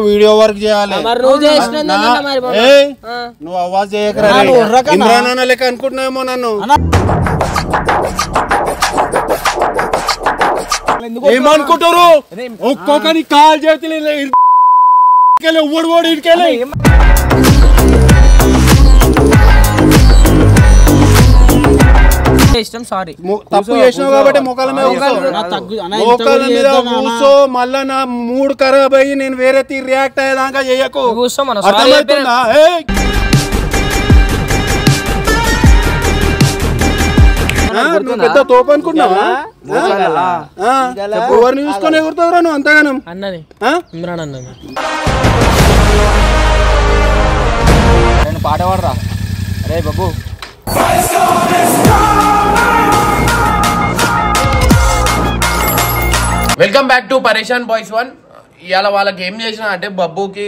Video work చేయాలి నువ్వు అవాజ్ చేయకరా ఇమ్రాన్ లెక్క అనుకుంటున్నావేమో నన్ను ఏమనుకుంటారు ఒక్కొక్కని కాల్ చేతులు ఓడి ఇడికెళ్ళి తప్పు చేసినావు కాబట్టి మొక్కల మీద కూర్చో మళ్ళా నా మూడు ఖరాబ్ అయ్యి నేను వేరే తీరు రియాక్ట్ అయ్యేదాకా చేయకు అర్థమవుతుందా పెద్ద తోపు అనుకుంటున్నావా ఎవరిని చూసుకొని ఎగురుతావురా నువ్వు అంతగానం నేను పాట పాడరా అరే బాబు వెల్కమ్ బ్యాక్ టు పరేషాన్ బాయ్స్ 1. ఇవాళ వాళ్ళకి ఏం చేసినా అంటే బబ్బుకి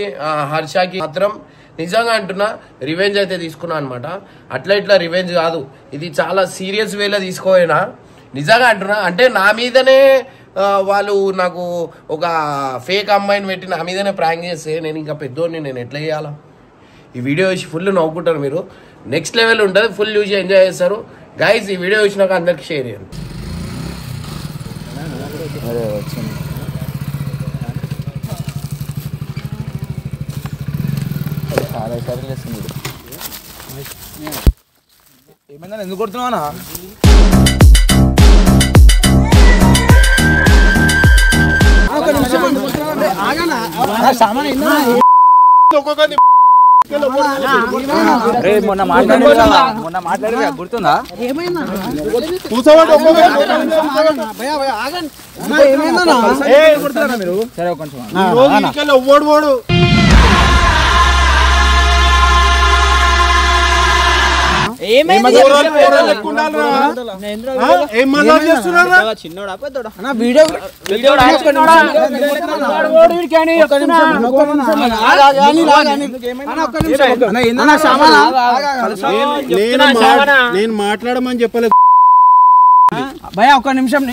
హర్షకి మాత్రం నిజంగా అంటున్నా రివెంజ్ అయితే తీసుకున్నా అనమాట. అట్లా ఇట్లా రివెంజ్ కాదు, ఇది చాలా సీరియస్ వేలో తీసుకోయినా నిజంగా అంటున్నా. అంటే నా మీదనే వాళ్ళు నాకు ఒక ఫేక్ అమ్మాయిని పెట్టి నా మీదనే ప్రాంక్ చేస్తే నేను ఇంకా పెద్దోడిని నేను ఎట్లా చేయాలా? ఈ వీడియో చూసి ఫుల్ నవ్వుకుంటారు మీరు. నెక్స్ట్ లెవెల్ ఉంటుంది, ఫుల్ చూసి ఎంజాయ్ చేస్తారు గైస్. ఈ వీడియో చూసినాక అందరికి షేర్ చేయండి. ఏమైనా ఎందుకు కొడుతున్నావా? మొన్న మాట్లాడే గుర్తుందా? ఓడు నేను మాట్లాడమని చెప్పలేదు భయ. ఒక్క నిమిషం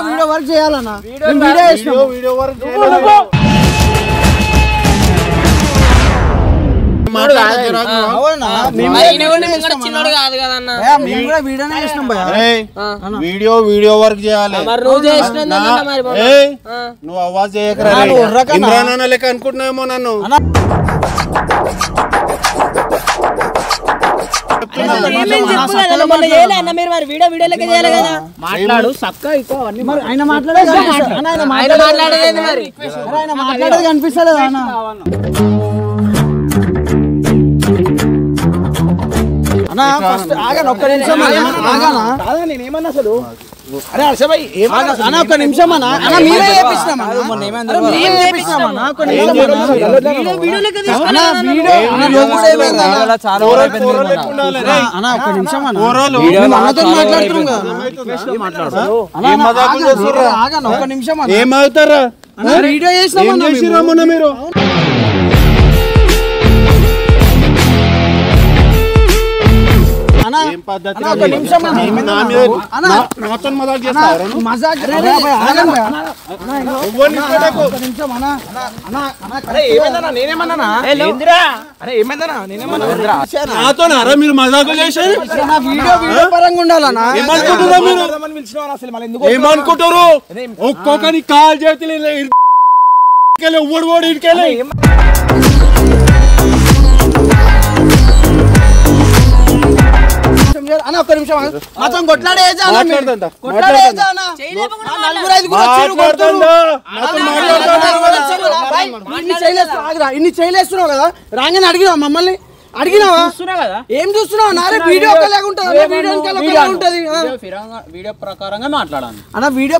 వీడియో వర్క్ చేయాలన్నా. వీడియో వర్క్ వీడియో వర్క్ చేయాలి. నువ్వు అవాజ్ చేయకరా ఇమ్రాన్ లెక్క అనుకుంటున్నావేమో నన్ను. మాట్లాడు ఆయన మాట్లాడేది కనిపిస్తలేదు అన్న. ఒక్క నిమిషం నేనేమన్నా అసలు. అరే హర్షభాయ్ ఒక్క నిమిషం ఏమవుతారా వీడియో చేసినా మీరు? మీరు మజాకు చేశారు. ఏమనుకుంటారు ఒక్కొక్కని కాల్ చేతులు ఓడి ఇడికెళ్ళి ఒక్క నిమిషం మాత్రం కొట్లాడే ఇన్ని చేయలేస్తున్నావు కదా. రాగానే అడిగినావు మమ్మల్ని, అడిగినావా? ఏం చూస్తున్నావు? నారే వీడియో వీడియో ప్రకారంగా మాట్లాడాలి అన్న. వీడియో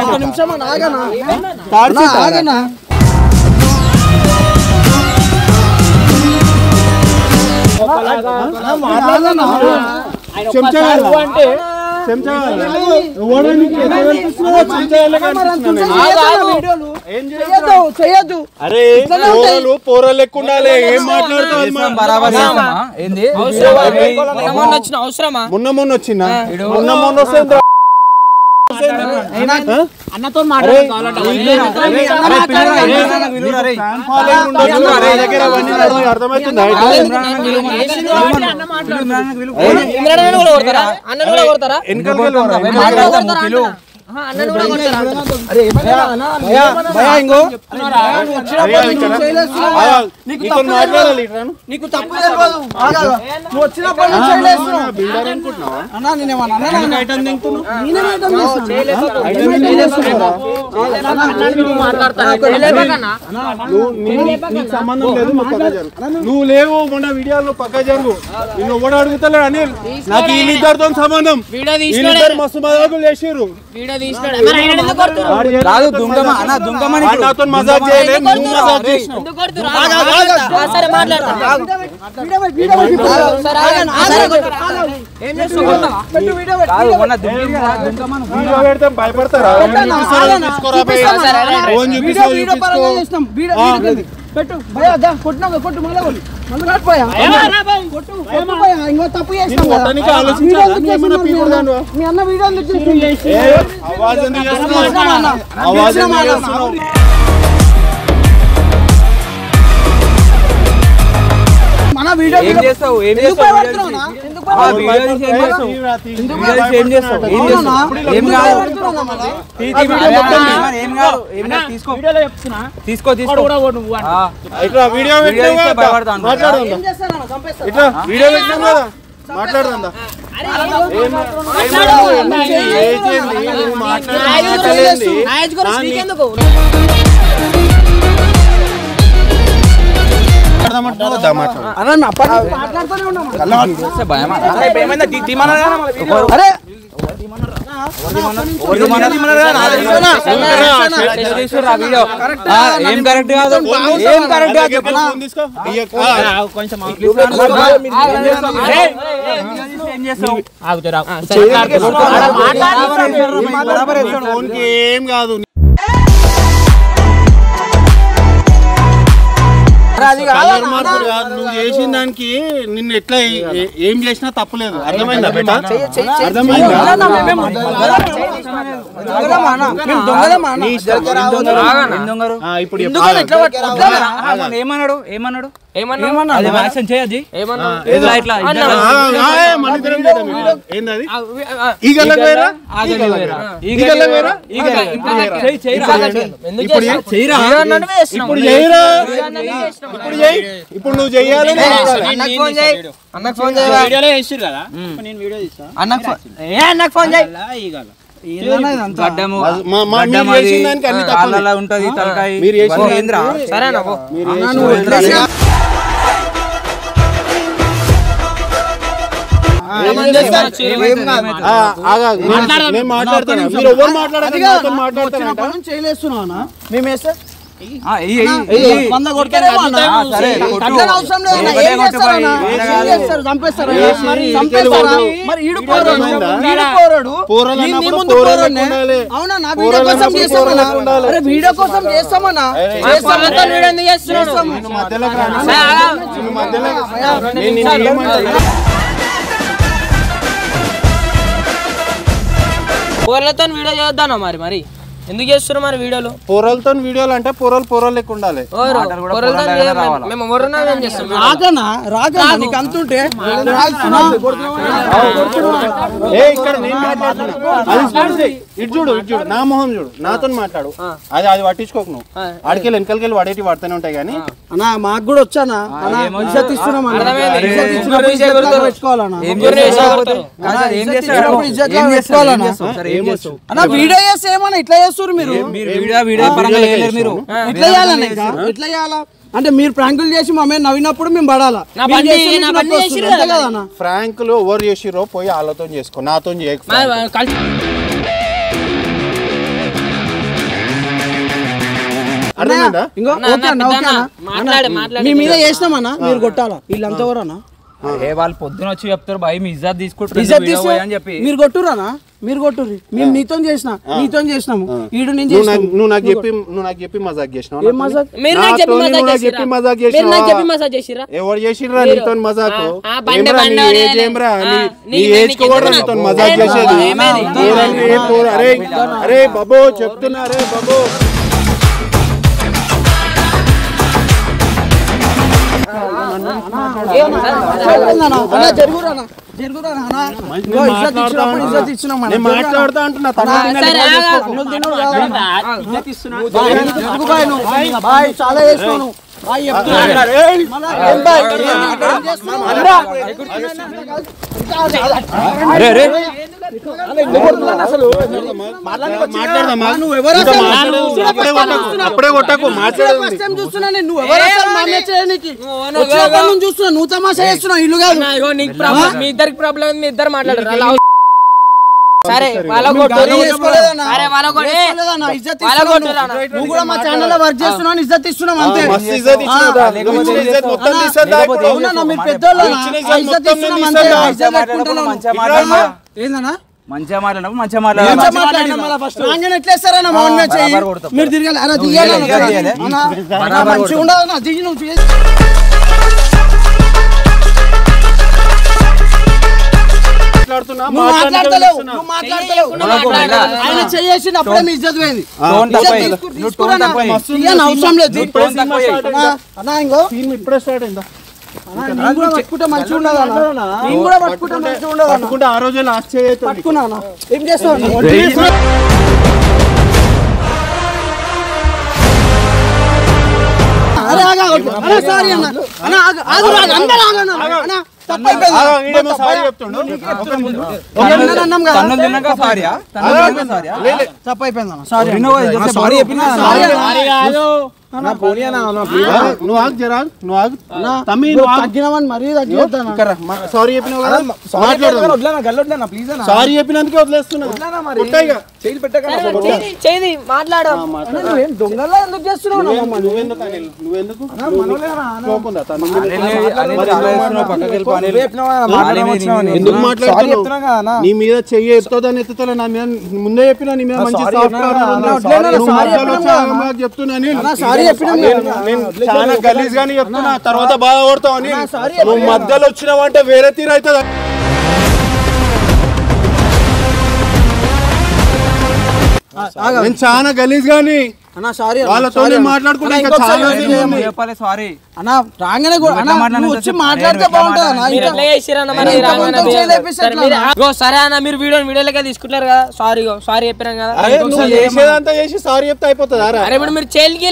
ఒక్క నిమిషం ఆగనా. చెంచా అరే పోరలు లెక్క ఉండాలి. ఏం మాట్లాడుతావు? మొన్న వచ్చిందా? మొన్న వస్తే అన్నతో అర్థమవుతుందా? నీకు తప్పు తెలియదు. నువ్వు వచ్చినప్పుడు సంబంధం లేదు. నువ్వు లేవు మొన్న వీడియోలో పక్క జరుగు. నిన్ను ఎవడు అడుగుతలేడు అనిల్. నాకు వీళ్ళిద్దరితో సంబంధం. వీళ్ళిద్దరు మస్తు మజాకులు చేసిర్రు. నాతో మజాక్ చేయలేదు. నువ్వు మజాక్ చేసినావు. భయపడతారా? తప్పు మన వీడియో ఏం కాదు. నువ్వు చేసిన దానికి నిన్ను ఎట్లా ఏం చేసినా తప్పులేదు. అర్థమైందా బేట? అర్థమైందా? ఇప్పుడు ఇప్పుడు నువ్వు చెయ్యాలి. అన్నకు ఫోన్ నేను మాట్లాడతాను. మీరు ఎవరు మాట్లాడుతున్నా చేయలేస్తున్నా మేమేస్తే వీడియో కోసం చేస్తామన్నా. పోరలతో వీడియో చేద్దాను మరి మరి ఎందుకు చేస్తున్నారు మరి వీడియోలు? పొరలతో వీడియోలు అంటే పొరలు లెక్క ఉండాలి. నీకు అంతుంటే ఇటు చూడు నా మొహం చూడు, నాతో మాట్లాడు. అది పట్టించుకోకు. నువ్వు ఆడికెళ్ళి వెనకలికెళ్ళి వాడేటి వాడుతూనే ఉంటాయి. కానీ అన్నా మాకు కూడా వచ్చానా వీడియో చేస్తే ఏమన్నా ఇట్లా చేస్తారు మీరు? ఇట్లా చేయాలన్నా ఇట్లా చేయాలా అంటే మీరు ప్రాంకులు చేసి మా మీద నవ్వినప్పుడు మేము పడాలా? ఫ్రాంకులు ఎవరు చేసిరో పోయి వాళ్ళతో చేసుకో, నాతో చేయకు. మీ మీద చేసినామన్నా మీరు కొట్టాలా? వీళ్ళంతా ఎవరన్నా? వాళ్ళు పొద్దున వచ్చి చెప్తారు భయ్ మీ ఇజ్జత్ తీసుకుంటారు అని చెప్పి మీరు కొట్టురానా మీరు కొట్టుర్రి మేము నీతో చేసినాము ఈడు నేను నువ్వు నాకు చెప్పి మజాక్ చేసినావు ఎవరు చేసిర్రా నీతో మజాక్ నీ ఏజ్ కూడా నీతో మజాక్ చేసేది అరే బాబు చెప్తున్నా అరే బాబు మాట్లాడుతా అంటున్నా చాలా వేసుకోను అప్పుడే కొట్టకు చూస్తున్నా నువ్వు తమాషా చేస్తున్నావు ఇల్లు కాదు మీ ఇద్దరికి ప్రాబ్లం మీ ఇద్దరు మాట్లాడరు సరే నువ్వు కూడా మా ఛానల్ లో వర్క్ చేస్తున్నావు ఇజ్జత్ ఇస్తున్నాం అంతే మీరు పెద్దోళ్ళు ఏందన్నా మంచిగా మాట్లాడినప్పుడు మంచిగా మాట్లాడాలి ఎట్లేస్తారా మీరు తిరగాలి అలా దిగాలి మంచిగా ఉండదు దిగి నువ్వు ఆయన చేసినప్పుడే మీ ఇజ్జత్ పోయింది అవసరం లేదు ఇప్పుడే స్టార్ట్ అయిందా పట్టుకుంటే మంచిగా ఉండదు ఆ రోజు లాస్ట్ పట్టుకున్నా ఏం చేస్తావు సారీ అన్న సారీ చెప్పినందుకే వదిలేస్తున్నా దొంగలా ఎందుకు చేస్తున్నావు నువ్వెందుకు ఎందుకు మాట్లాడుతున్నావు నీ మీద చెయ్యి ఎత్తుదని ఎత్తుతా నా మీద ముందే చెప్పినా నీ మీద మంచి చెప్తున్నాను నేను చాలా గలీజ్ గానీ చెప్తున్నా తర్వాత బాగా కొడతావు అని నువ్వు మధ్యలో వచ్చినావు అంటే వేరే తీరు అవుతుంది నేను చాలా గలీజ్ గానీ వాళ్ళతో మాట్లాడుకుంటే సరే అన్న మీరు వీడియోలకే తీసుకుంటారు కదా సారీ చెప్పినాం కదా చేసేదంతా చేసి సారీ చెప్తే అయిపోతుంది అరే ఇప్పుడు మీరు జైలుకి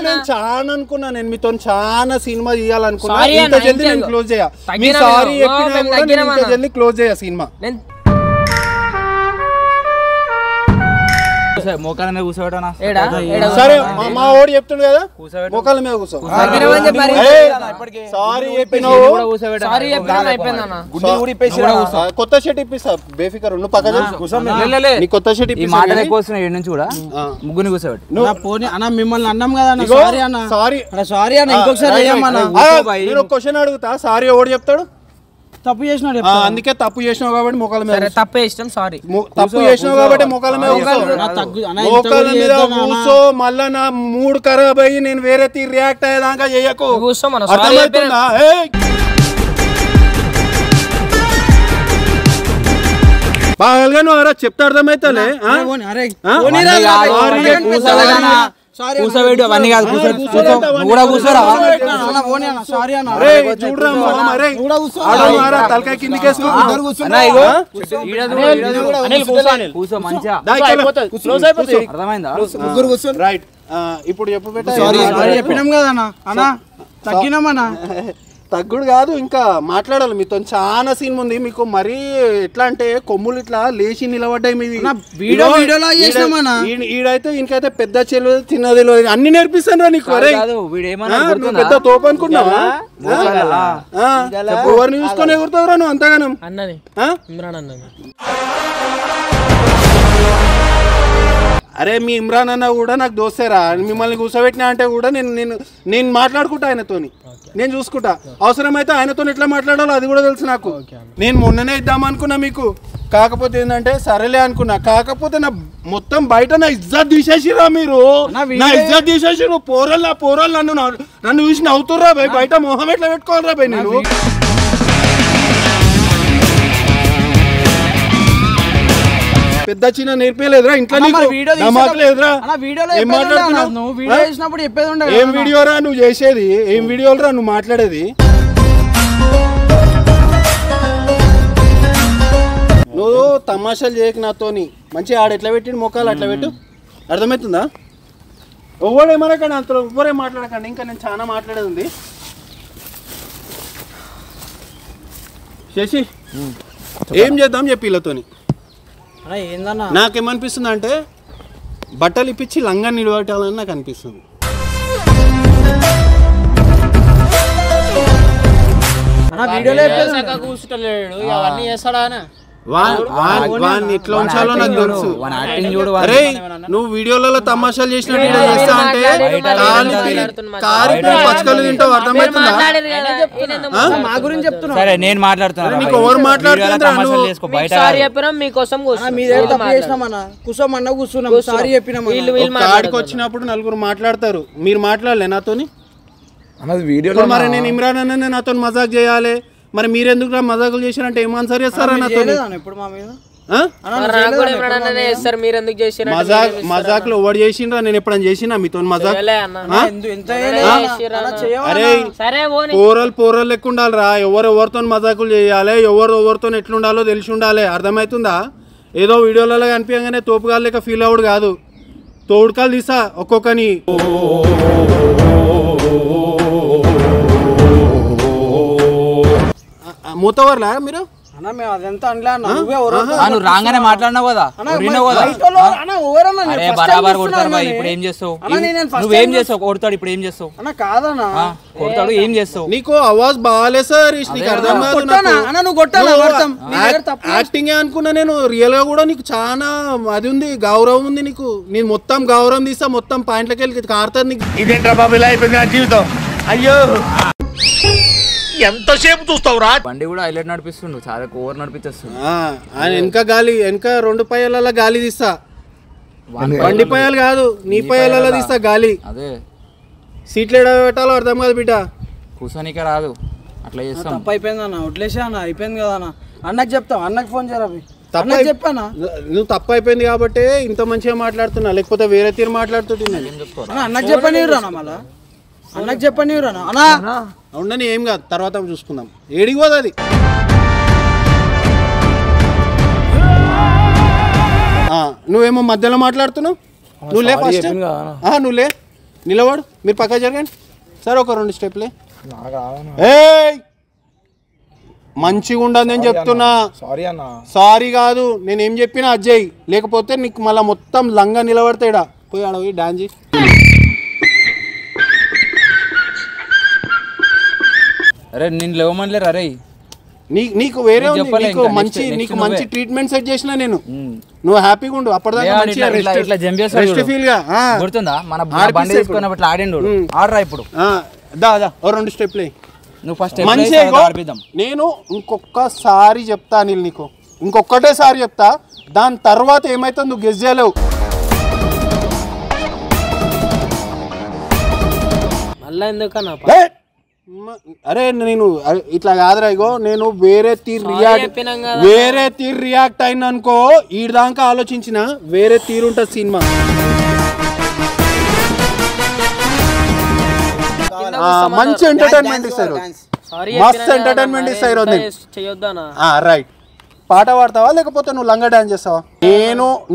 నేను చాలా అనుకున్నా నేను మీతో చాలా సినిమా తీయాలనుకున్నా ఇంత జల్దీ నేను క్లోజ్ చేయ మీ సారీ చెప్పినా ఇంత జల్దీ క్లోజ్ చేయ సినిమా మోకాల మీద కూర్చోబెట్టనా సరే మా ఓడి చెప్తుండు కదా మోకాల మీద కూర్చో సారీ చెప్పినావు కొత్త షర్ట్ ఇప్పిస్తా బేఫికర్ నువ్వు పక్క నీ కొత్త షర్ట్ నుంచి కూడా ముగ్గురిని కూర్చోబెట్టి అన్న మిమ్మల్ని అన్నాం కదా సారీ అన్న ఇంకొకసారి నేను ఒక క్వశ్చన్ అడుగుతా సారీ ఓడి చెప్తాడు తప్పు చేసినాడు అందుకే తప్పు చేసినావు కాబట్టి మొక్కల మీద తప్పు చేసినాం సారీ తప్పు చేసినావు కాబట్టి మొక్కల మీద కూర్చో మళ్ళా నా మూడ్ ఖరాబ్ అయ్యి నేను వేరే తీరు రియాక్ట్ అయ్యేదాకా చెయ్యకు అర్థమవుతుందా బాగా నువ్వు అరా చెప్తా అర్థమైతలే కూర్చోబెట్టు అవన్నీ కాదు కూడా కూర్చోరా తలకాయ కిందికేసుకో అర్థమైందా రైట్ ఇప్పుడు చెప్పు చెప్పినాం కదా అన్న తగ్గినామన్నా తగ్గుడు కాదు ఇంకా మాట్లాడాలి మీతో చాలా సీన్ ఉంది మీకు మరీ ఎట్లా అంటే కొమ్ములు ఇట్లా లేచి నిలబడ్డాయి మీది ఈడైతే ఇంకైతే పెద్ద చెల్లు చిన్నది అన్ని నేర్పిస్తాను నీకు పెద్ద తోపు అనుకున్నావా ఎవరిని చూసుకొని ఎగురుతావురా నువ్వు అంతగానం అరే మీ ఇమ్రాన్ అన్న కూడా నాకు దోస్తేరా, మిమ్మల్ని కూర్చోబెట్టినా అంటే కూడా నేను మాట్లాడుకుంటా ఆయనతోని, నేను చూసుకుంటా. అవసరమైతే ఆయనతో ఎట్లా మాట్లాడాలో అది కూడా తెలుసు నాకు. నేను మొన్ననే ఇద్దామనుకున్నా మీకు, కాకపోతే ఏంటంటే సరేలే అనుకున్నా. కాకపోతే నా మొత్తం బయట నా ఇజ్జత్ తీసేసిరా మీరు, నా ఇజ్జత్ తీసేసిరు. పోరల్ నన్ను చూసి నవ్వుతుర్రా భయ్. బయట మొహం ఎట్లా పెట్టుకోవాలరా భయ్ నేను? పెద్ద చిన్న నేర్పలేదురా ఇంట్లో నీకు? లేదురా ఏం మాట్లాడుతున్నావు? ఏం వీడియోరా నువ్వు చేసేది? ఏం వీడియోరా నువ్వు మాట్లాడేది? నువ్వు తమాషాలు చేయకు నాతోని. మంచిగా ఆడ ఎట్లా పెట్టిండు మొక్కలు అట్లా పెట్టు, అర్థమవుతుందా? ఎవ్వడేమనకండి, అంత ఎవ్వరే మాట్లాడకండి. ఇంకా నేను చాలా మాట్లాడేది ఉంది. శశి ఏం చేద్దాం చెప్పి వీళ్ళతోని. నాకేమనిపిస్తుంది అంటే బట్టలు ఇప్పించి లంగా నిలబెట్టాలని నాకు అనిపిస్తుంది. అవన్నీ చేస్తాడా? వాడిని ఎట్లా ఉంచాలో నాకు తెలుసు. అరే నువ్వు వీడియోలలో తమాషాలు చేసినట్టు చేస్తా అంటే పచ్చకలు తింటావు, అర్థమవుతుందా? మా గురించి చెప్తున్నా. నేను మాట్లాడుతున్నా, నీకు ఎవరు మాట్లాడుతున్నా? కాడికి వచ్చినప్పుడు నలుగురు మాట్లాడతారు, మీరు మాట్లాడలే నాతోని? మరి నేను ఇమ్రాన్ అన్న నాతో మజాక్ చేయాలి, మరి మీరెందుకు మజాకులు చేశారంటే ఏం ఆన్సర్ చేస్తారా నాతో? మజాకులు ఎవడు చేసిండ్రా? నేను ఎప్పుడైనా చేసినా మీతో మజాక్? అరే పోరలు లెక్క ఉండాలిరా. ఎవరితో మజాకులు చేయాలి, ఎవరితో ఎట్లుండాలో తెలిసి ఉండాలి, అర్థమవుతుందా? ఏదో వీడియోలలో కనిపించగానే తోపుగాలు లెక్క ఫీల్ అవ్వడు కాదు, తోడుకాలు తీసా ఒక్కొక్కని. మూతవర్లా మీరు? రాగానే మాట్లాడినావు కదా, బరాబర్ కొడతారు. ఇప్పుడు ఏం చేస్తావు? నువ్వేం చేస్తావు? కొడతాడు, ఇప్పుడు ఏం చేస్తావు? కొడతాడు, ఏం చేస్తావు? నీకు అవాజ్ బాగాలేదు సార్, నీకు అర్థం కాదు. యాక్టింగ్ అనుకున్నా నేను, రియల్ గా కూడా నీకు చాలా అది ఉంది, గౌరవం ఉంది నీకు. నేను మొత్తం గౌరవం తీస్తా, మొత్తం పాయింట్లకి వెళ్ళి కారుతుంది నీకు. ఇదేంట్రా బాబు ఇలా అయిపోయింది నా జీవితం? అయ్యో ఎంతసేపు చూస్తావురా? బండి కూడా హైలైట్ నడిపిస్తుండు, చాలా ఓవర్ నడిపిస్తుంది. ఆయన వెనక గాలి, వెనక 2 పయ్యాల గాలి తీస్తా, బండి పయ్యాలు కాదు నీ పయ్యాల తీస్తా గాలి. అదే సీట్లు ఎడ పెట్టాలో అర్థం కాదు బిడ్డ, కూర్చోనికే రాదు, అట్లా చేస్తాం. తప్పు అయిపోయింది అన్న, వదిలేసా అన్న, అయిపోయింది కదా అన్న. అన్నకు చెప్తాం, అన్నకు ఫోన్ చేయరా? చెప్పానా నువ్వు తప్పు అయిపోయింది కాబట్టి ఇంత మంచిగా మాట్లాడుతున్నా, లేకపోతే వేరే తీరు మాట్లాడుతుంటే. అన్నకు చెప్పని మళ్ళా, అన్నకు చెప్పని ఉండని ఏం కాదు, తర్వాత చూసుకుందాం. ఏడికి పోదు అది. నువ్వేమో మధ్యలో మాట్లాడుతున్నావు. నువ్వులే ఫస్ట్, నువ్వులే నిలబడు. మీరు పక్క జరగండి సార్, ఒక 2 స్టెప్లే. మంచిగా ఉండదు నేను చెప్తున్నా. సారీ కాదు, నేనేం చెప్పినా అజ్జయ్, లేకపోతే నీకు మళ్ళీ మొత్తం లంగా నిలబడతాడా. పోయి ఆడ పోయి డాన్స్ చేయి. అరే నేను లేవమనిలేరు. అరే నీకు వేరే నీకు మంచి ట్రీట్మెంట్ సెట్ చేసిన నేను, నువ్వు హ్యాపీగా ఉండు. అప్పటిదాకా ఫీల్ గా గుర్తుందా? మన బండి తీసుకున్నప్పుడు ఆడిండు, ఆడరా ఇప్పుడు. దా 2 స్టెప్లే. నువ్వు ఫస్ట్ నేను ఇంకొకసారి చెప్తా అనిల్, నీకు ఇంకొకటేసారి చెప్తా, దాని తర్వాత ఏమైతే నువ్వు గెస్ చేయలేవు. అరే నేను ఇట్లా కాదురా, ఇగో నేను వేరే తీరు రియాక్ట్ అయినా అనుకో, ఈడదాకా ఆలోచించిన వేరే తీరు ఉంటుంది సినిమా. మంచి ఎంటర్టైన్మెంట్ ఇస్తారు, మస్తు ఎంటర్టైన్మెంట్ ఇస్తారు. రైట్, పాట పాడతావా లేకపోతే నువ్వు లంగా డాన్స్ చేస్తావా?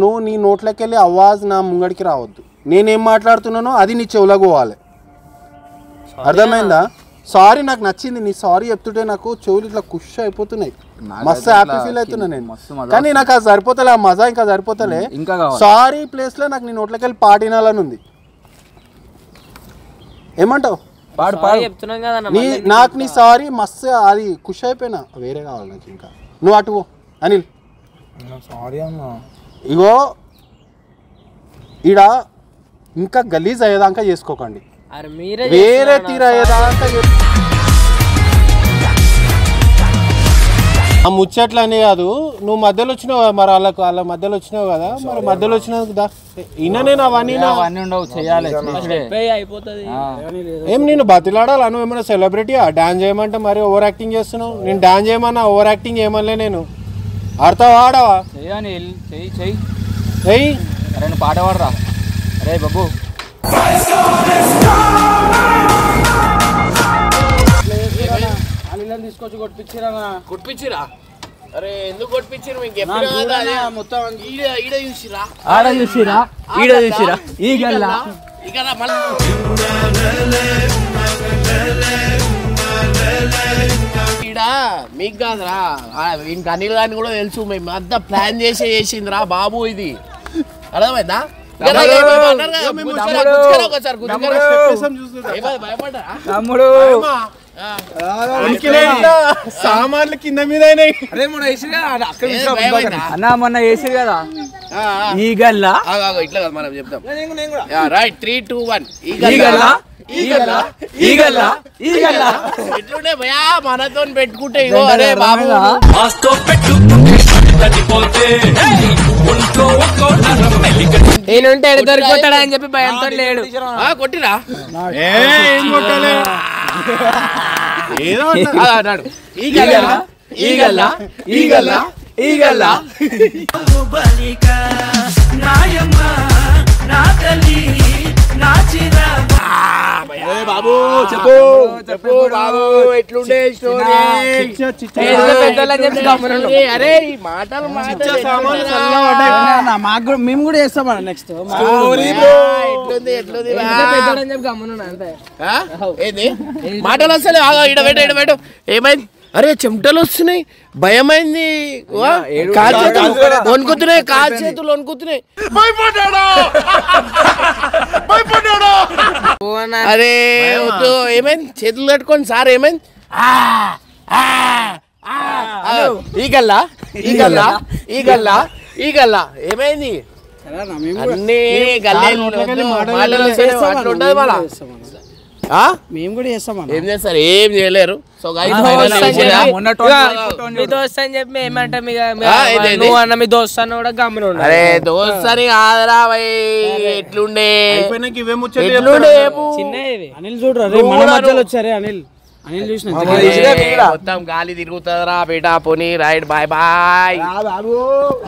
నువ్వు నీ నోట్లోకి వెళ్ళి అవాజ్ నా ముంగడికి రావద్దు. నేనేం మాట్లాడుతున్నానో అది నీ చెవులకు పోవాలి, అర్థమైందా? సారీ నాకు నచ్చింది, నీ సారీ చెప్తుంటే నాకు చెవులు ఇట్లా ఖుషి అయిపోతున్నాయి, మస్తు హ్యాపీ ఫీల్ అవుతున్నా నేను. కానీ నాకు అది సరిపోతలే, ఆ మజా ఇంకా సరిపోతలే. సారీ ప్లేస్ లో నాకు నీ నోట్లోకి వెళ్ళి పాటినాలని ఉంది. ఏమంటావు? నాకు నీ సారీ మస్తు అది ఖుషి అయిపోయినా. వేరే కావాలి నాకు ఇంకా. నువ్వు అటు అనిల్. ఇగో ఈడ ఇంకా గలీజ్ అయ్యేదాకా చేసుకోకండి, అరే మీరే వేరే తీర అయ్యేదాకా ఆ ముచ్చట్లనే కాదు. నువ్వు మధ్యలో వచ్చినావు కదా, మరి వాళ్ళ మధ్యలో వచ్చినావు కదా, మరి మధ్యలో వచ్చినందుకు దా నేను అవన్నీ ఉండవు చేయాలి అయిపోతుంది. ఏం నేను బతిలాడాలి? నువ్వు ఏమైనా సెలబ్రిటీయా? డాన్స్ చేయమంటే మరి ఓవర్ యాక్టింగ్ చేస్తున్నావు. నేను డాన్స్ చేయమన్నా ఓవర్ యాక్టింగ్ చేయమనిలే. నేను ఆడతావా ఆడవా? చెయ్యి. అరే నువ్వు పాట పాడరా. అరే బాబు తీసుకొచ్చి కొట్టించిరా? అరే ఎందుకు కొట్టించారు? మీకు మొత్తం ఈడ చూసిరా? ఆడ చూసిరా, ఈడ చూసిరా, ఈ గల్లా ఈడ మీకు కాదురా, ఇంక అనిల్ గారిని కూడా తెలుసు. మేము అంతా ప్లాన్ చేసిందిరా బాబు. ఇది అర్థమైందా? తమ్ముడు సామాన్లు కింద మీద అన్న మొన్న వేసిరు కదా ఈ గల్లా. ఇట్లా కదా మనం చెప్తాం. రైట్ 3, 2, 1. ఎట్లుండే భయా మనతో పెట్టుకుంటే ఇగో. అరే బాబు నేనుంటే దొరికిపోతాడా అని చెప్పి భయంతో లేడు. కొట్టిరా? ఏం కొట్టలే. ఏదో అన్నాడు. బాబు చెప్పు బాబు ఎట్లుండే స్టోరీ? అరే ఈ మాటలు మేము కూడా చేస్తామన్నా నెక్స్ట్ ఏంది మాటలు వస్తలే? ఇడబెట్టు. ఏమైంది? అరే చెమటలు వస్తున్నాయి, భయమైంది, వణుకుతున్నాయి, కాలు చేతులు వణుకుతున్నాయి. అరే ఏమైంది? చేతులు కట్టుకోండి సార్. ఏమైంది? ఈ గల్లా ఏమైంది? అన్ని మేము కూడా చేస్తామన్నా. ఏం చేస్తారు? ఏం చేయలేరు. సో మీ దోస్త్ అని చెప్పి ఏమంటాం? నువ్వు అన్న మీ దోస్త్ అన్న కూడా గమ్మున. అరే దోస్త్ అని కాదురా భయ్. ఎట్లుండే చిన్న అనిల్ చూడరా మన మధ్యలో వచ్చారే. అనిల్ చూసిన మొత్తం గాలి తిరుగుతుందిరా బేటా. పోనీ రైట్. Bye bye.